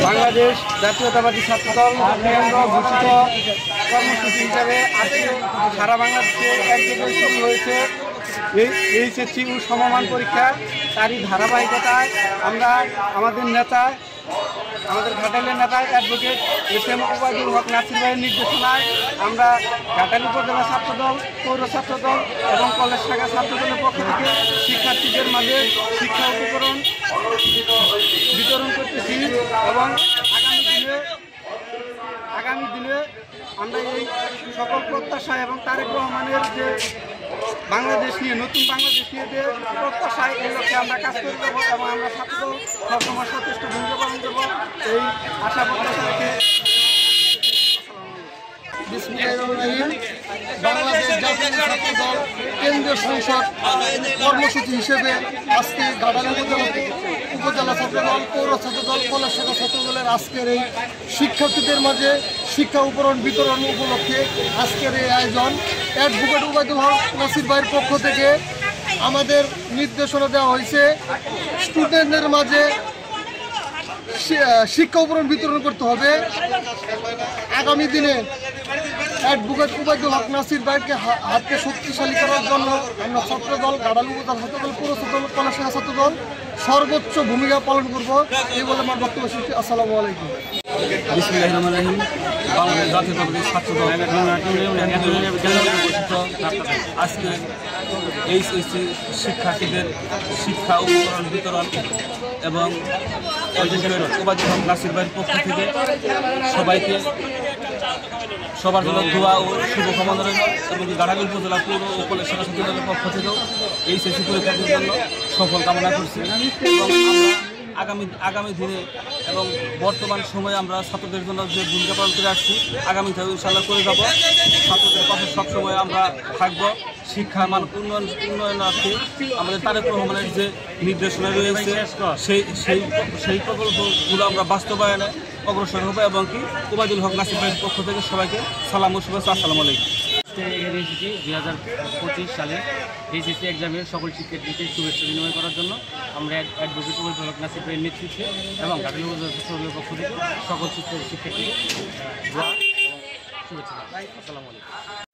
বাংলাদেশ জাতীয়তাবাদী ছাত্রদল কেন্দ্র ঘোষিত কর্মসূচি হিসাবে আজকে সারা বাংলাদেশে একযোগে শুরু হয়েছে এইচএসসি ও সমমান পরীক্ষা। তারই ধারাবাহিকতায় আমরা আমাদের ঘাটালের নেতা অ্যাডভোকেট এস.এম. ওবায়দুল হক নাসির ভাইয়ের নির্দেশনায় আমরা ঘাটাল উপজেলা ছাত্রদল, পৌর ছাত্রদল এবং কলেজ শাখা ছাত্রদলের পক্ষ থেকে শিক্ষার্থীদের মাঝে শিক্ষা উপকরণ বিতরণ করতেছি এবং আগামী দিনে আমরা এই সকল প্রত্যাশা এবং তারেক রহমানের যে বাংলাদেশ নিয়ে নতুন বাংলাদেশ নিয়ে যে প্রত্যাশায় এই লক্ষ্যে আমরা কাজ করে দেবো এবং আমরা ছাত্রদল সবসময় সচেষ্ট ভূমিকা পালন দেবো এই আশা প্রত্যাশা রেখে বাংলাদেশ জাতীয় ছাত্রদল কেন্দ্রীয় সংসদ কর্মসূচি হিসেবে আজকে ঘাটাল উপজেলা ছাত্রদল, পৌর ছাত্রদল, কলেজ শাখা ছাত্রদলের আজকের এই শিক্ষার্থীদের মাঝে শিক্ষা উপকরণ বিতরণ উপলক্ষে আজকের এই আয়োজন অ্যাডভোকেট ওবায়দুল হক নাসির ভাইয়ের পক্ষ থেকে আমাদের নির্দেশনা দেওয়া হয়েছে স্টুডেন্টদের মাঝে শিক্ষা উপকরণ বিতরণ করতে হবে। আগামী দিনে অ্যাডভোকেট ওবায়দুল হক নাসির ভাইকে হাতকে শক্তিশালী করার জন্য আমরা ছাত্রদল, ঘাটাল উপজেলা ছাত্রদল, পৌর ছাত্রদল, কলেজ শাখা ছাত্রদল সর্বোচ্চ ভূমিকা পালন করব এই বলে আমার বক্তব্য শেষ। আসসালামু আলাইকুম। বিসমিল্লাহির রহমানির রহিম। বাংলাদেশ জাতীয়তাবাদী ছাত্রদল আজকে এইচএসসি শিক্ষার্থীদের শিক্ষা উপকরণ বিতরণ এবং ওবায়দুল হক নাসির ভাইয়ের পক্ষ থেকে সবাইকে সবার জন্য দোয়া ও শুভকামনা রইল এবং ঘাটাল উপজেলা পৌর ও কলেজ শাখা ছাত্রদলের পক্ষ থেকেও এইচএসসি পরীক্ষার্থীর জন্য সফল কামনা করছি এবং আমরা আগামী দিনে এবং বর্তমান সময়ে আমরা ছাত্রদের জন্য যে ভূমিকা পালন করে আসছি আগামীতেও ইনশাআল্লাহ করে যাব। ছাত্রদের পাশে সবসময় আমরা থাকব। শিক্ষার মান উন্নয়নার্থে আমাদের তারেক রহমানের যে নির্দেশনা রয়েছে সেই প্রকল্পগুলো আমরা বাস্তবায়নে অগ্রসর হবো এবং কি ওবায়দুল হক নাসির ভাইয়ের পক্ষ থেকে সবাইকে সালাম ও শুভেচ্ছা। আসসালামু আলাইকুম। এখানে এসেছি 2025 সালে এইচএসসি এক্সামের সকল শিক্ষার্থীকে শুভেচ্ছা বিনিময় করার জন্য। আমরা অ্যাডভোকেট ওবায়দুল হক নাসির ভাইয়ের নেতৃত্বে এবং ঘাটাল উপজেলা ছাত্রদলের পক্ষ থেকে সকল শিক্ষার্থী দোয়া এবং শুভেচ্ছা। আসসালামু আলাইকুম।